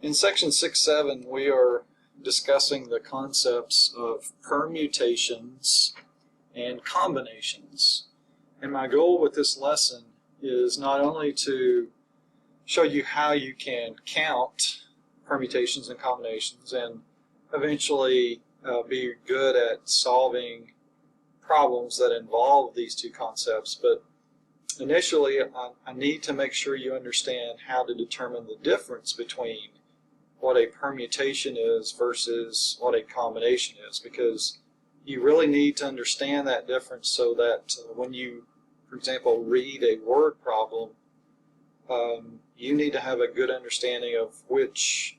In section 6.7, we are discussing the concepts of permutations and combinations. And my goal with this lesson is not only to show you how you can count permutations and combinations and eventually be good at solving problems that involve these two concepts, but initially I need to make sure you understand how to determine the difference between what a permutation is versus what a combination is, because you really need to understand that difference so that when you, for example, read a word problem, you need to have a good understanding of which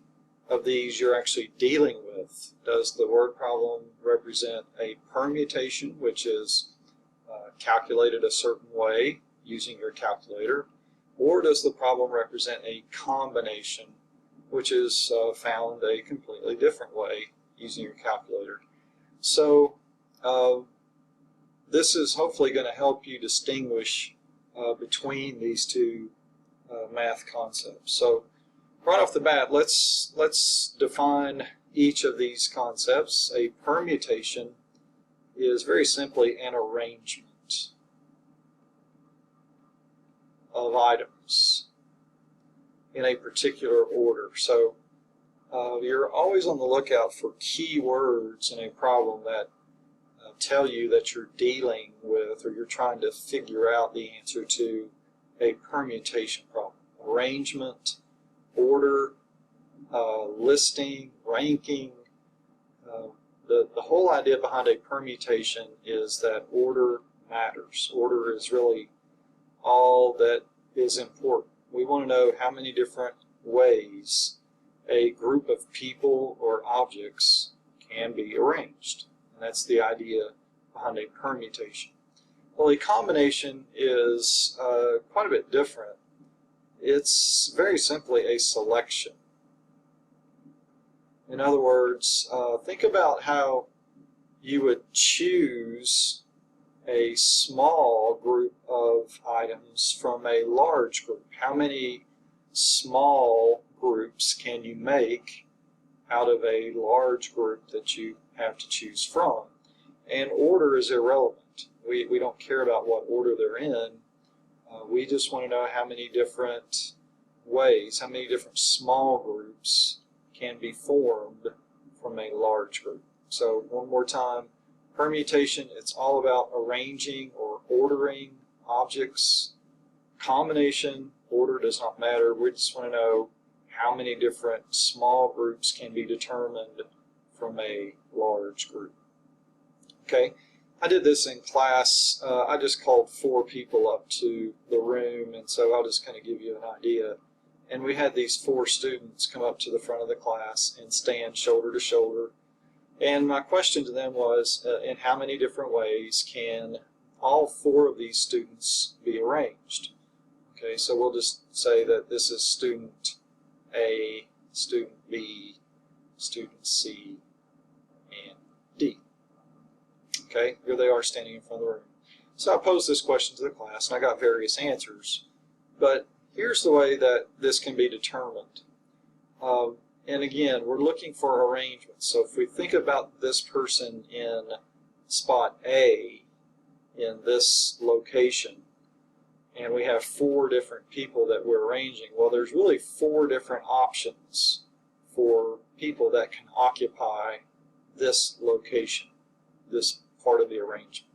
of these you're actually dealing with. Does the word problem represent a permutation, which is calculated a certain way using your calculator, or does the problem represent a combination, which is found a completely different way using your calculator? So this is hopefully going to help you distinguish between these two math concepts. So right off the bat, let's define each of these concepts. A permutation is very simply an arrangement of items in a particular order. So you're always on the lookout for key words in a problem that tell you that you're dealing with or you're trying to figure out the answer to a permutation problem. Arrangement, order, listing, ranking. The whole idea behind a permutation is that order matters. Order is really all that is important. We want to know how many different ways a group of people or objects can be arranged. And that's the idea behind a permutation. Well, a combination is quite a bit different. It's very simply a selection. In other words, think about how you would choose a small group of items from a large group. How many small groups can you make out of a large group that you have to choose from? And order is irrelevant. We don't care about what order they're in. We just want to know how many different ways, how many different small groups can be formed from a large group. So one more time, permutation, it's all about arranging or ordering objects. Combination, order does not matter. We just want to know how many different small groups can be determined from a large group. Okay, I did this in class. I just called 4 people up to the room, and so I'll just kind of give you an idea. And we had these 4 students come up to the front of the class and stand shoulder to shoulder. And my question to them was, in how many different ways can all 4 of these students be arranged? Okay, so we'll just say that this is student A, student B, student C, and D. Okay, here they are standing in front of the room. So I posed this question to the class, and I got various answers. But here's the way that this can be determined. And again, we're looking for arrangements. So if we think about this person in spot A in this location, and we have 4 different people that we're arranging, well, there's really 4 different options for people that can occupy this location, this part of the arrangement.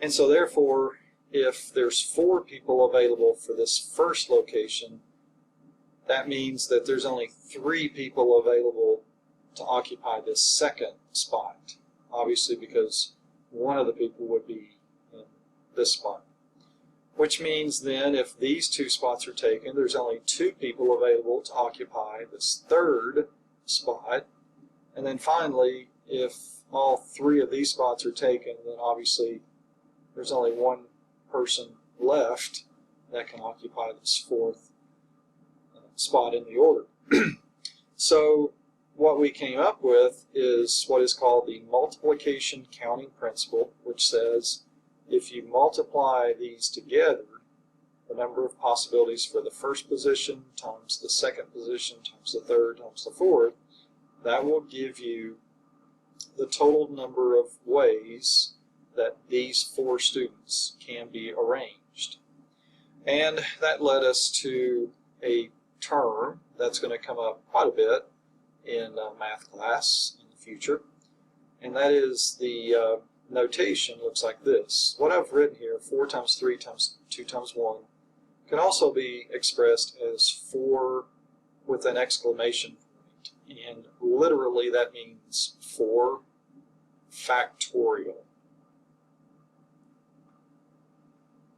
And so therefore, if there's 4 people available for this first location, that means that there's only 3 people available to occupy this second spot, obviously because one of the people would be in this spot. Which means then if these 2 spots are taken, there's only 2 people available to occupy this third spot. And then finally, if all 3 of these spots are taken, then obviously there's only 1 person left that can occupy this 4th spot in the order. So what we came up with is what is called the multiplication counting principle, which says if you multiply these together, the number of possibilities for the first position times the second position times the third times the fourth. That will give you the total number of ways that these 4 students can be arranged. And that led us to a term that's going to come up quite a bit in math class in the future, and that is the notation looks like this. What I've written here, 4 times 3 times 2 times 1, can also be expressed as 4 with an exclamation point, and literally that means 4 factorial.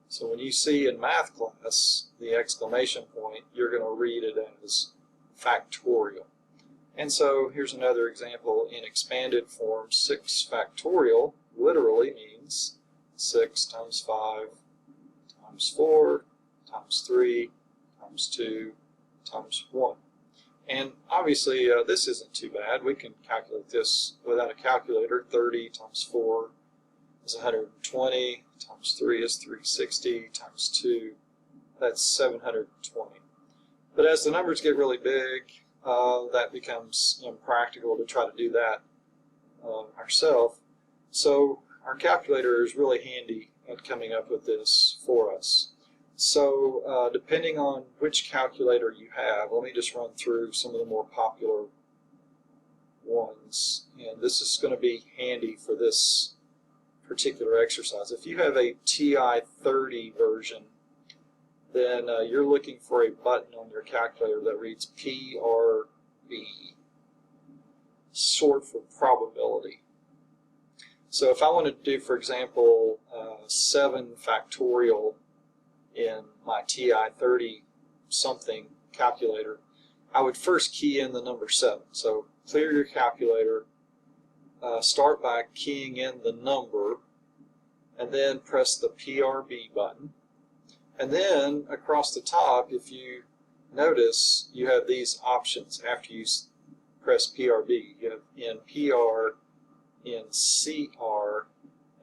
So when you see in math class the exclamation point, you're going to read it as factorial. And so here's another example in expanded form. 6 factorial literally means 6 times 5 times 4 times 3 times 2 times 1. And obviously this isn't too bad. We can calculate this without a calculator. 30 times 4 is 120, times 3 is 360, times 2, that's 720. But as the numbers get really big, that becomes impractical to try to do that ourselves. So our calculator is really handy at coming up with this for us. So depending on which calculator you have, let me just run through some of the more popular ones. And this is going to be handy for this particular exercise. If you have a TI-30 version, then you're looking for a button on your calculator that reads PRB, sort for probability. So if I wanted to do, for example, 7 factorial in my TI-30 something calculator, I would first key in the number 7. So clear your calculator, start by keying in the number, and then press the PRB button. And then across the top, if you notice, you have these options after you press PRB. You have in PR, in CR,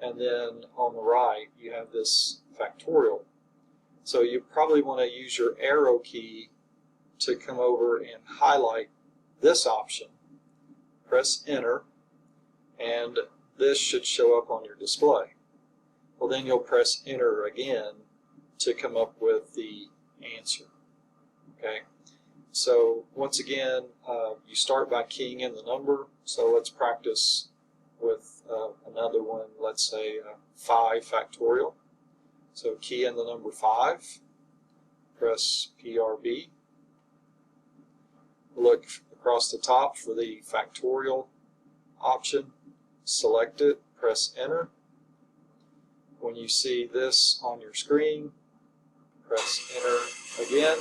and then on the right you have this factorial. So you probably want to use your arrow key to come over and highlight this option. Press enter, and this should show up on your display. Well, then you'll press enter again to come up with the answer. Okay, so once again, you start by keying in the number. So let's practice with another one. Let's say 5 factorial. So key in the number 5, press PRB, look across the top for the factorial option, select it, press enter. When you see this on your screen, press enter again,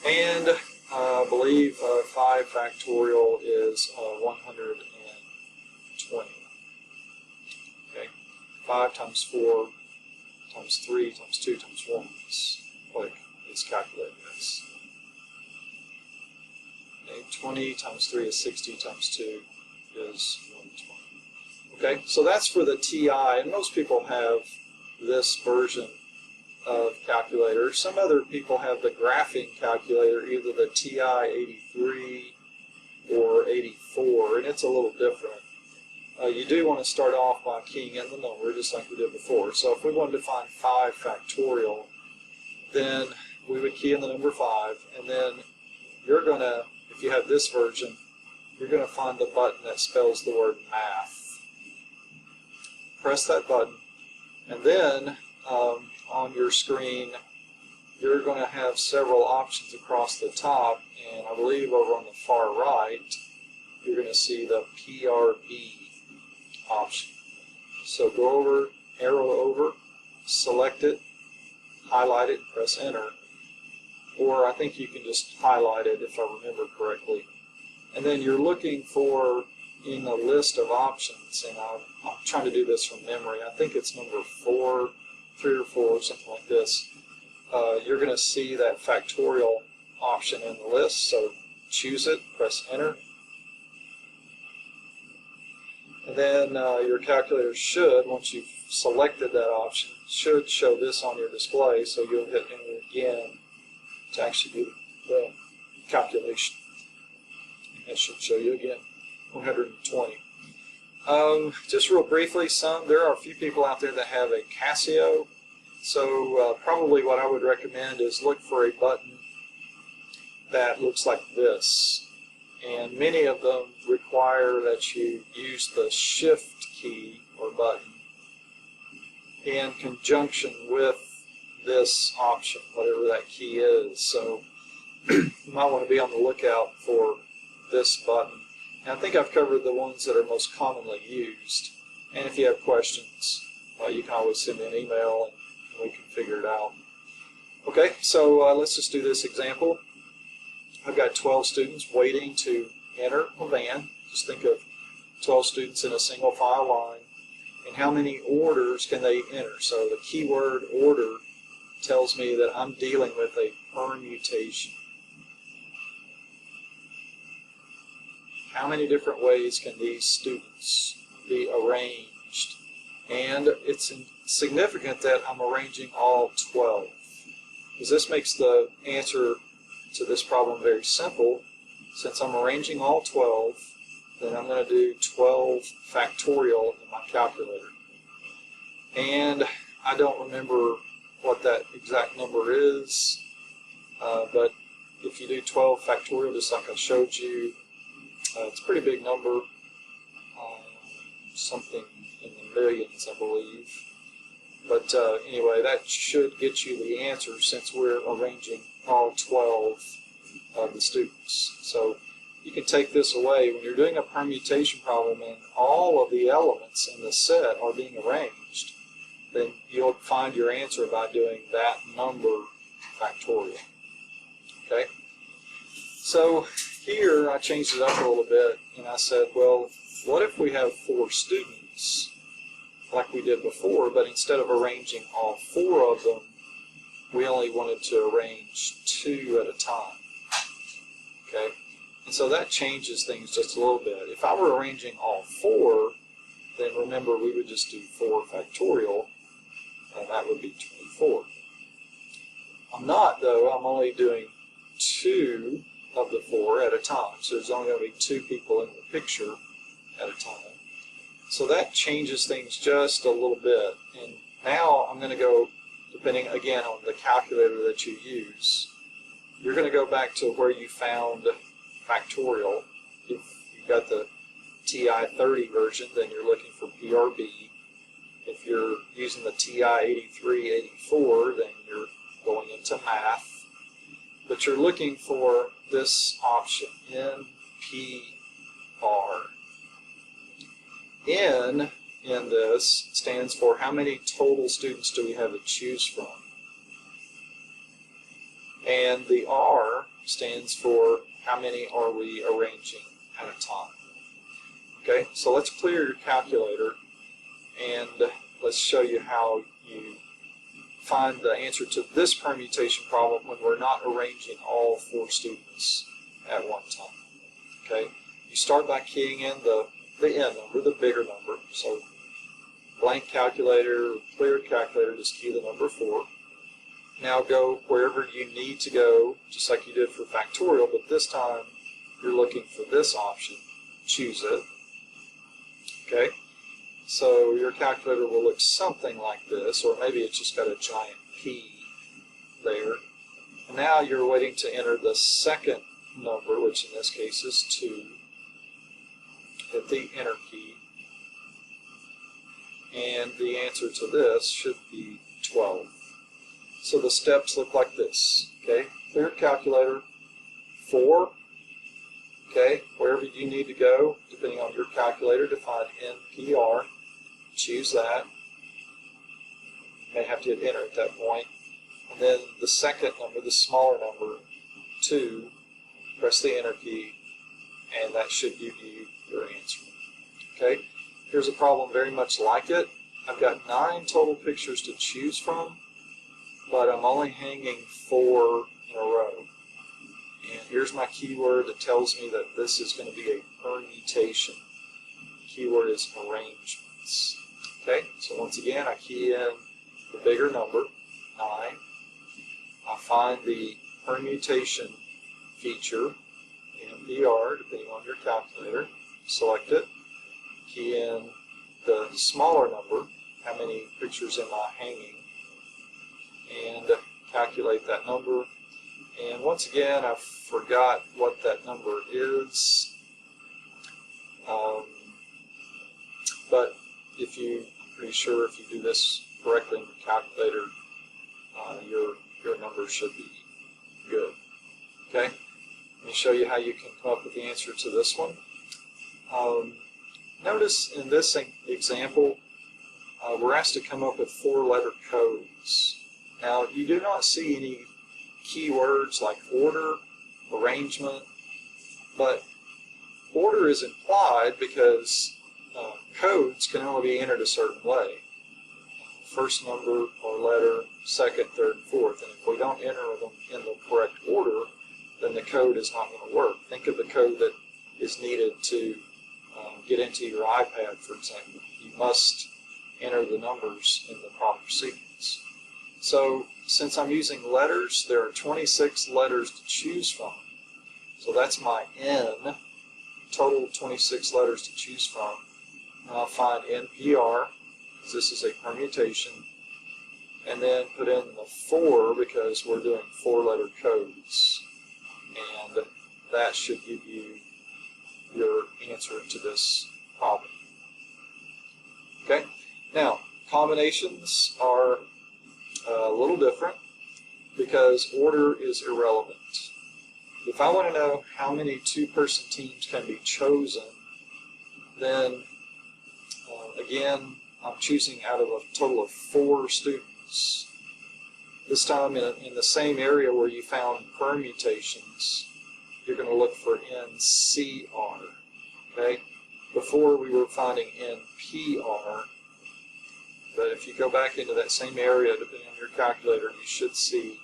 and I believe 5 factorial is 120. Okay, 5 times 4 times 3 times 2 times 1 is what it's calculated as. Okay, 20 times 3 is 60 times 2 is 120. Okay, so that's for the TI, and most people have this version of calculator. Some other people have the graphing calculator, either the TI-83 or 84, and it's a little different. You do want to start off by keying in the number, just like we did before. So if we wanted to find 5 factorial, then we would key in the number 5, and then you're going to, if you have this version, you're going to find the button that spells the word math. Press that button, and then on your screen you're going to have several options across the top, and I believe over on the far right you're going to see the PRB option. So go over, arrow over, select it, highlight it, and press enter. Or I think you can just highlight it if I remember correctly. And then you're looking for, in a list of options, and I'm trying to do this from memory, I think it's number 4, 3 or 4, something like this. You're going to see that factorial option in the list, so choose it, press enter. And And then your calculator should, once you've selected that option, should show this on your display, so you'll hit enter again to actually do the calculation. And it should show you again 120. Just real briefly, there are a few people out there that have a Casio, so probably what I would recommend is look for a button that looks like this. And many of them require that you use the shift key or button in conjunction with this option, whatever that key is. So you might want to be on the lookout for this button. And I think I've covered the ones that are most commonly used. And if you have questions, you can always send me an email and we can figure it out. Okay, so let's just do this example. I've got 12 students waiting to enter a van. Just think of 12 students in a single file line. And how many orders can they enter? So the keyword order tells me that I'm dealing with a permutation. How many different ways can these students be arranged? And it's significant that I'm arranging all 12, because this makes the answer to this problem very simple. Since I'm arranging all 12, then I'm going to do 12 factorial in my calculator. And I don't remember what that exact number is, but if you do 12 factorial, just like I showed you, it's a pretty big number, something in the millions, I believe. But anyway, that should get you the answer since we're arranging all 12 of the students. So you can take this away. When you're doing a permutation problem and all of the elements in the set are being arranged, then you'll find your answer by doing that number factorial. Okay? So here I changed it up a little bit and I said, well, what if we have 4 students like we did before, but instead of arranging all 4 of them, we only wanted to arrange 2 at a time. Okay? And so that changes things just a little bit. If I were arranging all 4, then remember we would just do 4 factorial, and that would be 24. I'm not, though. I'm only doing 2 of the 4 at a time. So there's only going to be 2 people in the picture at a time. So that changes things just a little bit. And now I'm going to go, depending again on the calculator that you use, you're going to go back to where you found factorial. If you've got the TI-30 version, then you're looking for PRB. If you're using the TI-83-84, then you're going into math. But you're looking for this option, NPR. N in this stands for how many total students do we have to choose from. And the R stands for how many are we arranging at a time. Okay, so let's clear your calculator and let's show you how you find the answer to this permutation problem when we're not arranging all 4 students at one time. Okay, you start by keying in the N number, the bigger number. So blank calculator, cleared calculator, just key the number 4. Now go wherever you need to go, just like you did for factorial, but this time you're looking for this option. Choose it. Okay, so your calculator will look something like this, or maybe it's just got a giant P there. And now you're waiting to enter the second number, which in this case is 2. Hit the enter key, and the answer to this should be 12. So the steps look like this. Okay, clear calculator, 4. Okay, wherever you need to go, depending on your calculator, to find NPR, choose that. You may have to hit enter at that point. And then the second number, the smaller number, 2, press the enter key, and that should give you your answer. Okay, here's a problem very much like it. I've got 9 total pictures to choose from, but I'm only hanging 4 in a row. And here's my keyword that tells me that this is going to be a permutation. keyword is arrangements. Okay, so once again, I key in the bigger number, 9. I find the permutation feature, NPR, depending on your calculator. Select it. Key in the smaller number, how many pictures am I hanging, and calculate that number. And once again, I forgot what that number is, but if I'm pretty sure if you do this correctly in your calculator, your number should be good. Okay, let me show you how you can come up with the answer to this one. Notice in this example, we're asked to come up with 4-letter codes. Now, you do not see any keywords like order, arrangement, but order is implied because codes can only be entered a certain way. First number or letter, second, third, fourth, and if we don't enter them in the correct order, then the code is not going to work. Think of the code that is needed to get into your iPad, for example. You must enter the numbers in the proper sequence. So since I'm using letters, there are 26 letters to choose from. So that's my N, total 26 letters to choose from. And I'll find NPR, because this is a permutation, and then put in the 4 because we're doing 4-letter codes. And that should give you your answer to this problem. Okay, now combinations are a little different because order is irrelevant. If I want to know how many 2-person teams can be chosen, then again, I'm choosing out of a total of 4 students. This time in the same area where you found permutations, you're going to look for NCR. Okay? Before we were finding NPR, but if you go back into that same area, depending on your calculator, you should see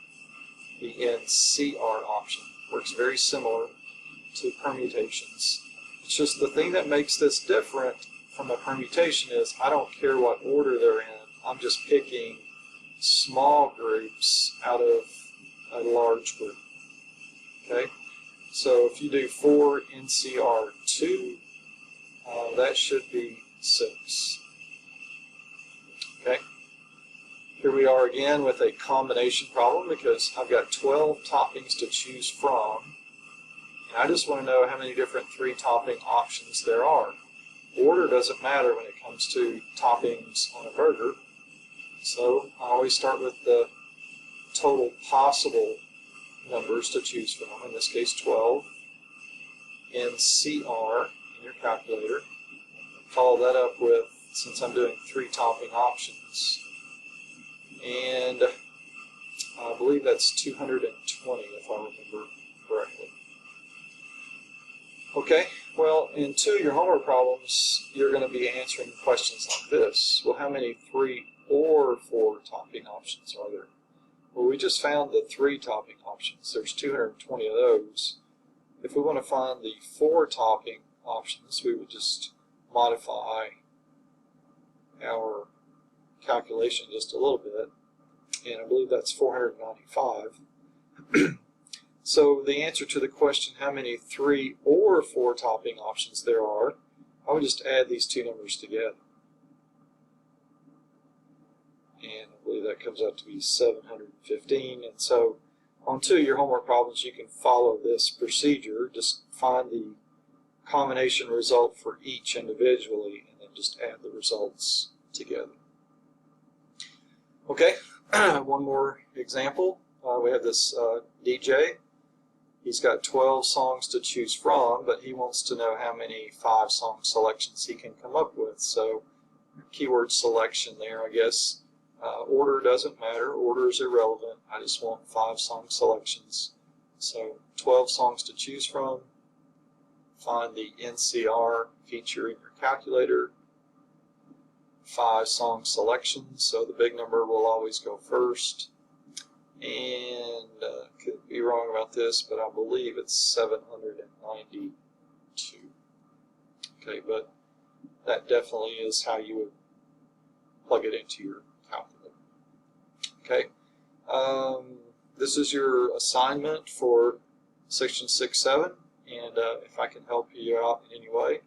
the NCR option. Works very similar to permutations. It's just the thing that makes this different from a permutation is I don't care what order they're in. I'm just picking small groups out of a large group. Okay? So if you do 4 NCR2, that should be 6. Okay? Here we are again with a combination problem because I've got 12 toppings to choose from, and I just want to know how many different 3-topping options there are. Order doesn't matter when it comes to toppings on a burger, so I always start with the total possible numbers to choose from, in this case 12, NCR in your calculator. Follow that up with, since I'm doing 3 topping options, and I believe that's 220 if I remember correctly. Okay, well, in 2 of your homework problems, you're going to be answering questions like this. Well, how many 3 or 4 topping options are there? Well, we just found the 3 topping options. There's 220 of those. If we want to find the 4 topping options, we would just modify our calculation just a little bit, and I believe that's 495. So the answer to the question how many 3 or 4 topping options there are, I would just add these 2 numbers together, and I believe that comes out to be 715. And so on 2 of your homework problems you can follow this procedure. Just find the combination result for each individually and then just add the results together. Okay, one more example. We have this DJ. He's got 12 songs to choose from, but he wants to know how many 5-song selections he can come up with. So keyword selection there, I guess. Order doesn't matter. Order is irrelevant. I just want 5-song selections. So 12 songs to choose from. Find the NCR feature in your calculator. 5-song selections, so the big number will always go first. And could be wrong about this, but I believe it's 792. Okay, but that definitely is how you would plug it into your calculator. Okay, this is your assignment for section 6-7, and if I can help you out in any way,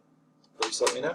please let me know.